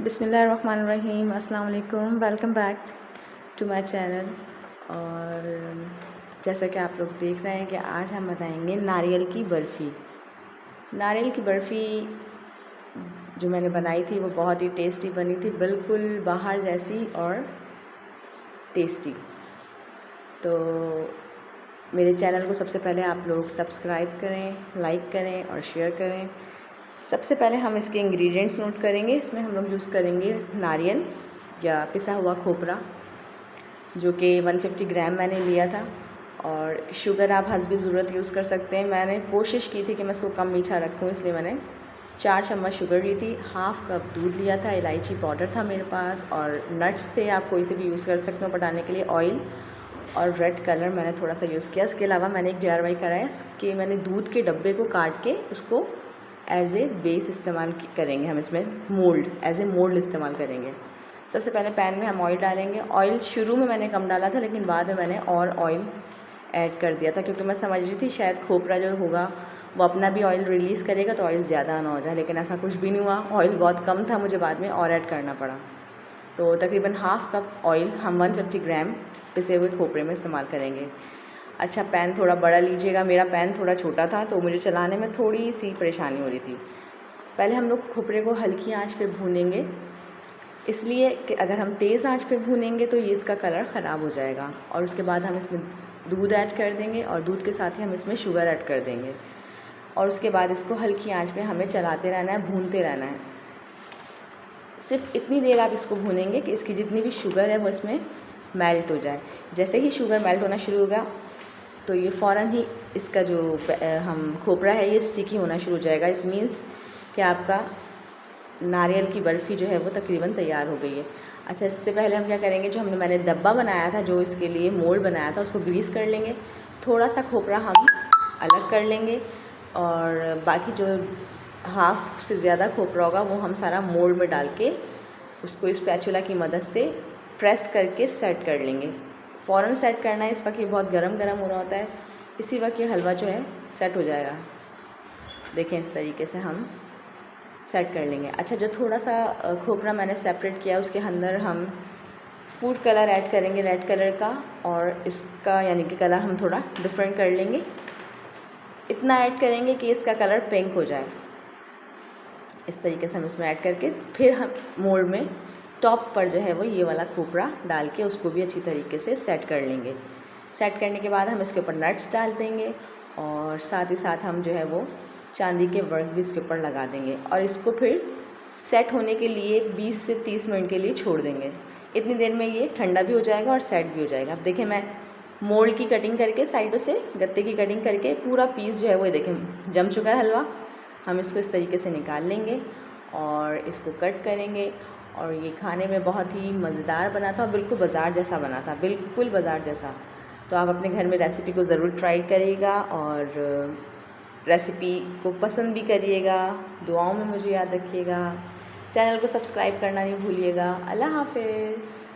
बिस्मिल्लाहिर्रहमानिर्रहीम, अस्सलाम वालेकुम, welcome back to my channel. और जैसा कि आप लोग देख रहे हैं कि आज हम बनाएंगे नारियल की बर्फ़ी। नारियल की बर्फ़ी जो मैंने बनाई थी वो बहुत ही टेस्टी बनी थी, बिल्कुल बाहर जैसी और टेस्टी। तो मेरे चैनल को सबसे पहले आप लोग सब्सक्राइब करें, लाइक करें और शेयर करें। सबसे पहले हम इसके इंग्रेडिएंट्स नोट करेंगे। इसमें हम लोग यूज़ करेंगे नारियल या पिसा हुआ खोपरा, जो कि 150 ग्राम मैंने लिया था। और शुगर आप हस्बे ज़रूरत यूज़ कर सकते हैं। मैंने कोशिश की थी कि मैं इसको कम मीठा रखूँ, इसलिए मैंने 4 चम्मच शुगर ली थी। हाफ़ कप दूध लिया था, इलायची पाउडर था मेरे पास, और नट्स थे, आप कोई से भी यूज़ कर सकते हो पटाने के लिए। ऑयल और रेड कलर मैंने थोड़ा सा यूज़ किया। इसके अलावा मैंने एक DIY करा है कि मैंने दूध के डब्बे को काट के उसको एज़ ए बेस इस्तेमाल करेंगे। हम इसमें मोल्ड एज़ ए मोल्ड इस्तेमाल करेंगे। सबसे पहले पैन में हम ऑयल डालेंगे। ऑयल शुरू में मैंने कम डाला था, लेकिन बाद में मैंने और ऑयल ऐड कर दिया था, क्योंकि मैं समझ रही थी शायद खोपरा जो होगा वो अपना भी ऑयल रिलीज़ करेगा तो ऑयल ज़्यादा ना हो जाए, लेकिन ऐसा कुछ भी नहीं हुआ। ऑयल बहुत कम था, मुझे बाद में और ऐड करना पड़ा। तो तकरीबन हाफ़ कप ऑयल हम 150 ग्राम पिसे हुए खोपरे में इस्तेमाल करेंगे। अच्छा, पैन थोड़ा बड़ा लीजिएगा। मेरा पैन थोड़ा छोटा था तो मुझे चलाने में थोड़ी सी परेशानी हो रही थी। पहले हम लोग खोपरे को हल्की आंच पे भूनेंगे, इसलिए कि अगर हम तेज़ आंच पे भूनेंगे तो ये इसका कलर ख़राब हो जाएगा। और उसके बाद हम इसमें दूध ऐड कर देंगे और दूध के साथ ही हम इसमें शुगर ऐड कर देंगे। और उसके बाद इसको हल्की आंच पे हमें चलाते रहना है, भूनते रहना है। सिर्फ इतनी देर आप इसको भूनेंगे कि इसकी जितनी भी शुगर है वो इसमें मेल्ट हो जाए। जैसे ही शुगर मेल्ट होना शुरू होगा तो ये फ़ौरन ही इसका जो हम खोपरा है ये स्टिकी होना शुरू हो जाएगा। इट मीन्स कि आपका नारियल की बर्फ़ी जो है वो तकरीबन तैयार हो गई है। अच्छा, इससे पहले हम क्या करेंगे, जो मैंने डब्बा बनाया था, जो इसके लिए मोल्ड बनाया था, उसको ग्रीस कर लेंगे। थोड़ा सा खोपरा हम अलग कर लेंगे और बाकी जो हाफ़ से ज़्यादा खोपरा होगा वो हम सारा मोल्ड में डाल के उसको स्पैचुला की मदद से प्रेस करके सेट कर लेंगे। फ़ौरन सेट करना है, इस वक्त ये बहुत गरम हो रहा होता है, इसी वक्त ये हलवा जो है सेट हो जाएगा। देखें, इस तरीके से हम सेट कर लेंगे। अच्छा, जो थोड़ा सा खोपरा मैंने सेपरेट किया उसके अंदर हम फूड कलर ऐड करेंगे, रेड कलर का, और इसका यानी कि कलर हम थोड़ा डिफरेंट कर लेंगे। इतना ऐड करेंगे कि इसका कलर पिंक हो जाए। इस तरीके से हम इसमें ऐड करके फिर हम मोल्ड में टॉप पर जो है वो ये वाला खोपरा डाल के उसको भी अच्छी तरीके से सेट कर लेंगे। सेट करने के बाद हम इसके ऊपर नट्स डाल देंगे और साथ ही साथ हम जो है वो चांदी के वर्क भी इसके ऊपर लगा देंगे और इसको फिर सेट होने के लिए 20 से 30 मिनट के लिए छोड़ देंगे। इतनी देर में ये ठंडा भी हो जाएगा और सेट भी हो जाएगा। अब देखें, मैं मोल्ड की कटिंग करके साइडों से गत्ते की कटिंग करके पूरा पीस जो है वो देखें जम चुका है हलवा। हम इसको इस तरीके से निकाल लेंगे और इसको कट करेंगे और ये खाने में बहुत ही मज़ेदार बना था, बिल्कुल बाज़ार जैसा बना था, बिल्कुल बाज़ार जैसा। तो आप अपने घर में रेसिपी को ज़रूर ट्राई करिएगा और रेसिपी को पसंद भी करिएगा। दुआओं में मुझे याद रखिएगा। चैनल को सब्सक्राइब करना नहीं भूलिएगा। अल्लाह हाफ़िज़।